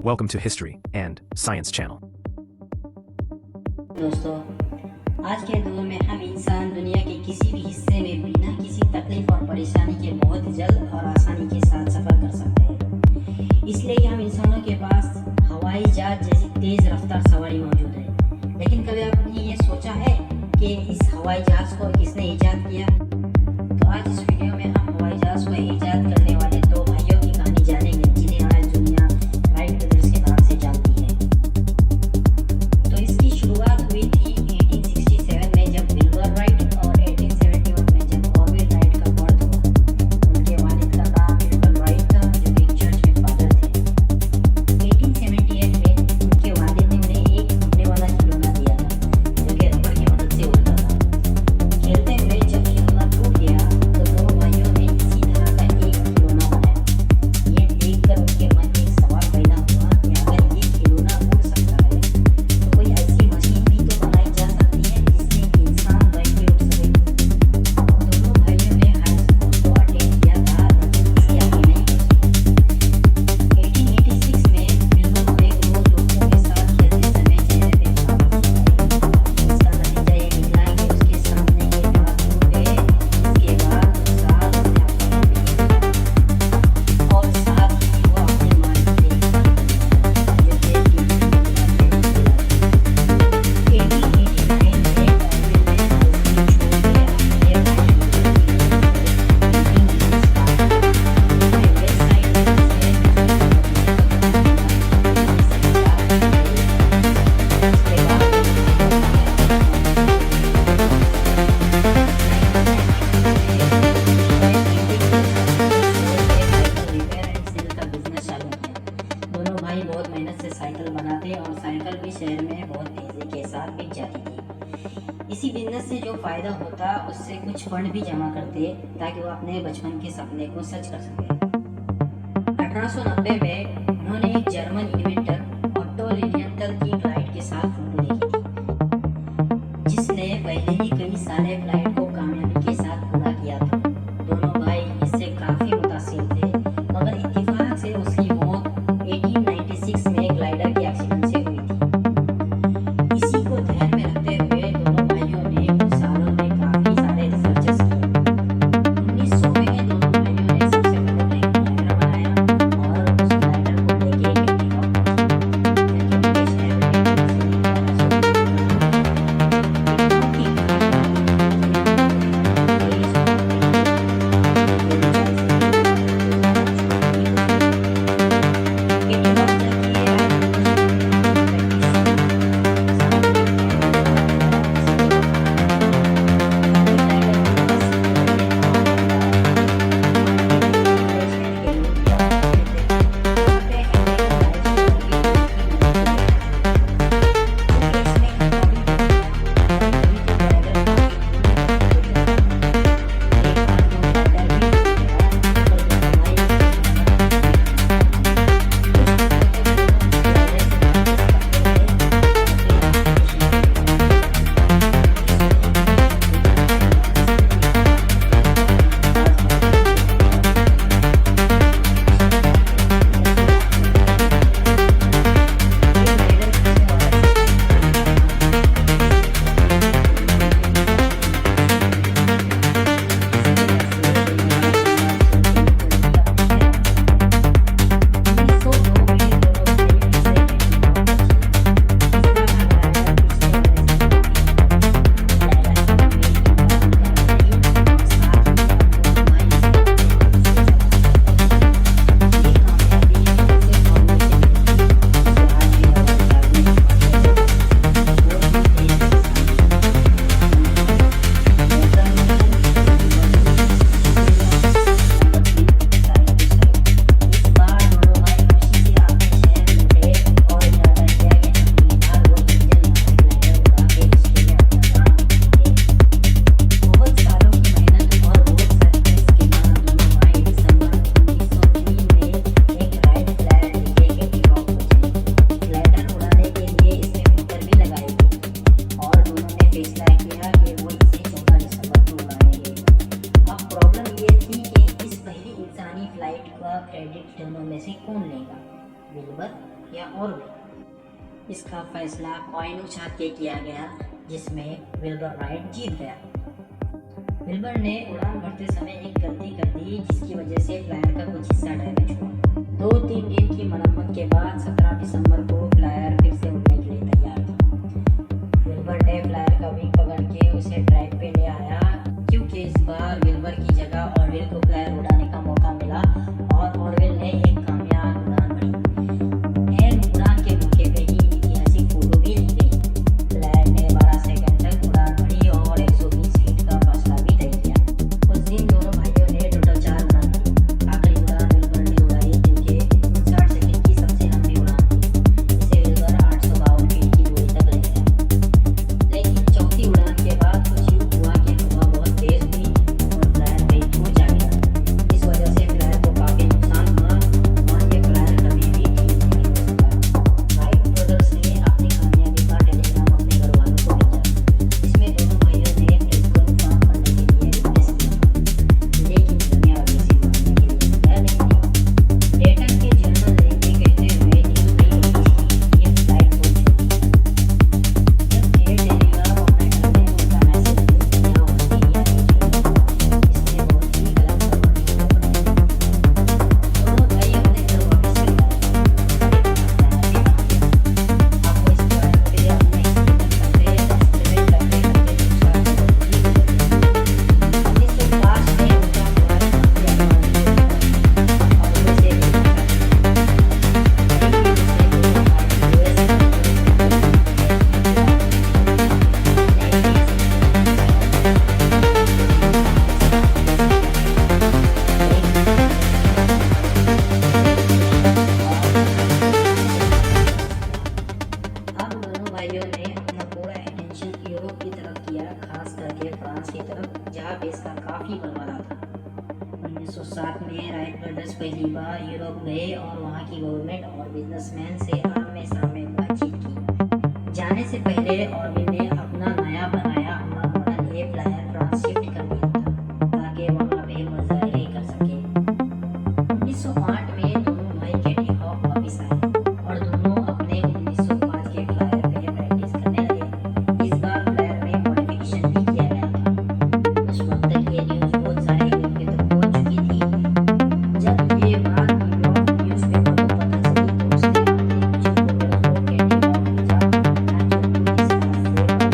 Welcome to History and Science Channel. दोस्तों, आज के दौर में हम इंसान दुनिया के किसी भी हिस्से में बिना किसी तकलीफ और परेशानी के बहुत जल्द और आसानी के साथ सफ़र कर सकते हैं। इसलिए कि हम इंसानों के पास हवाई जहाज जैसी तेज़ रफ्तार सवारी मौजूद है। लेकिन कभी आपने ये सोचा है कि इस हवाई जहाज़ को किसने ईजाद किया? तो आज इस वीडियो में हम हवाई जहाज़ को ईजाद करने वाले दो भाइयों की कहानी जानेंगे, जिन्हें आज दुनिया राइट ब्रदर्स के नाम से जानती है। तो इसकी शुरुआत हुई थी 1867 में, जब विल्बर राइट, और 1871 में जब ऑर्विन राइट का बर्थ हुआ। उनके वालिद का नाम विल्बर राइट था, जो एक चर्च के फादर थे। 1878 में उनके वालिद ने उन्हें एक उड़ने वाला खिलौना दिया था, जो कि रबड़ की मदद से उड़ता था। खेलते हुए जब खिलौना टूट गया तो दोनों भाइयों ने इसी तरह का एक खिलौना बनाया। ये देखकर उनके मन में एक सवाल पैदा हुआ कि अगर ये खिलौना उड़ सकता है तो कोई ऐसी मशीन भी तो बनाई जा सकती है जिससे कि इंसान बैठ के उड़ सके। दोनों भाइयों ने हाई स्कूल तो अटेंड किया था, लेकिन इसके आगे नहीं बढ़े। 1886 में विल्बर को एक रोज दोस्तों के साथ खेलते समय चेहरे पे घाव आई। इसका नतीजा ये निकला कि उसके सामने के दांत टूट गए। इसके बाद साल उसने अपने लिए और साथ ही वो अपने मालिक से जो थे कि 1889 में दोनों भाई बहुत मेहनत से साइकिल बनाते और साइकिल भी शहर में बहुत तेजी के साथ बिक जाती थी। इसी बिजनेस से जो फायदा होता उससे कुछ फंड भी जमा करते ताकि वो अपने बचपन के सपने को सच कर सके। 1890 में उन्होंने एक जर्मन इन्वेंटर ऑटो लिलियंथल की फ्लाइट के साथ फोटो देखी थी, जिसने पहले ही कई सारे फ्लाइट को कामयाबी के साथ पूरा किया था। दोनों भाई इससे काफी मुतासिर थे, मगर इत्तेफाक से उसकी मौत 1896 में ग्लाइडर के एक्सीडेंट से हुई थी। इसी को ध्यान में रखते हुए दोनों भाइयों ने कुछ सालों में काफी सारे रिसर्चेस किए। 1900 में दोनों भाइयों ने सबसे पहले एक ग्लाइडर बनाया और उस ग्लाइडर को लेके एक इंडिया क्रेडिट दोनों में से कौन लेगा, विल्बर या और भी। इसका फैसला कॉइन उछाल के किया गया, जिसमें विल्बर राइट जीत गया। विल्बर ने उड़ान भरते समय एक गलती कर दी, जिसकी वजह से फ्लायर का कुछ हिस्सा डैमेज हुआ। 2-3 दिन की मरम्मत के बाद 17 दिसंबर को फ्लायर फिर से उड़ने के लिए तैयार था। विल्बर ने फ्लायर का विंग पकड़ के उसे ट्रैक पे ले आया, क्योंकि इस बार विल्बर की जगह ऑरविल को फ्लायर उड़ाने का मौका मिला और ऑरविल ने एक कामयाब उड़ान भरी। एयर उड़ान के मौके पे ही ऐतिहासिक फोटो भी ली गई। फ्लायर ने 12 सेकंड तक उड़ान भरी और 120 फीट का फासला भी तय किया। उस दिन दोनों भाइयों ने टोटल 4 उड़ान भरी। आखिरी उड़ान विल्बर ने उड़ाई, जो कि 59 सेकंड की सबसे लंबी उड़ान थी। इसे विल्बर 852 फीट की दूरी तक ले गया। लेकिन चौथी उड़ान के बाद कुछ यूं हुआ कि हवा बहुत तेज हुई और फ्लायर कहीं दूर जा गिरा। इस वजह से फ्लायर को काफी नुकसान हुआ और ये फ्लायर कभी भी ठीक नहीं हो सका। राइट ब्रदर्स ने अपनी कामयाबी का टेलीग्राम अपने घर वालों को भेजा। इसमें दोनों भाइयों ने प्रेस को इन्फॉर्म करने के लिए रिक्वेस्ट किया, लेकिन दुनिया अभी से मानने के लिए तैयार नहीं थी। डेटा के जर्नल ने कहते हुए न्यूज़ नहीं रिलीज की, ये फ्लाइट बहुत छोटी है। जब एयर टेलीग्राफ ऑपरेटर ने उनका मैसेज न्यूज़ मीडिया ऑस्ट्रेलिया को भेजा, इसने बहुत ही गलत खबर न्यूज़ को पढ़ा। दोनों भाई अपने घर वापस चले आए। आपको इस पर फिर अपने करते एक्सपेरिमेंट करते करते नुकसान को ही गुजर गया। 1905 में उनका फ्लाइट और उसे अब दोनों भाइयों ने अपना पूरा अटेंशन यूरोप की तरफ किया, खास करके फ्रांस की तरफ, जहाँ पे इसका काफी बलवाला था। 1907 में राइट ब्रदर्स पहली बार यूरोप गए और वहाँ की गवर्नमेंट और बिजनेसमैन से आमने सामने बातचीत की। जाने से पहले ऑरविल ने अपना नया बनाया हुआ मॉडल ए फ्लायर फ्रांस शिफ्ट कर दिया था, ताकि वहाँ पे मुजाहरे कर सके। 1908 में दोनों भाई कैटी हॉक वापिस आए और दोनों अपने 1905 के फ्लायर पे प्रैक्टिस करने लगे। इस बार फ्लायर में मॉडिफिकेशन भी किया गया था। उस वक्त तक ये न्यूज़ बहुत सारे लोगों तक पहुंच चुकी थी। जब ये बात न्यूयॉर्क न्यूज़पेपर को पता चली, तो उसने अपने कुछ रिपोर्टर्स को कैटी हॉक भेजा, ताकि वो इस बात से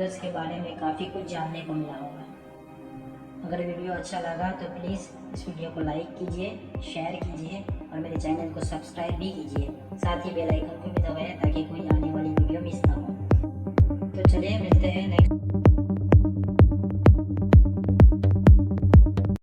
कंप्यूटर्स के बारे में काफ़ी कुछ जानने को मिला होगा। अगर वीडियो अच्छा लगा तो प्लीज़ इस वीडियो को लाइक कीजिए, शेयर कीजिए और मेरे चैनल को सब्सक्राइब भी कीजिए। साथ ही बेल आइकन को भी दबाएं ताकि कोई आने वाली वीडियो मिस ना हो।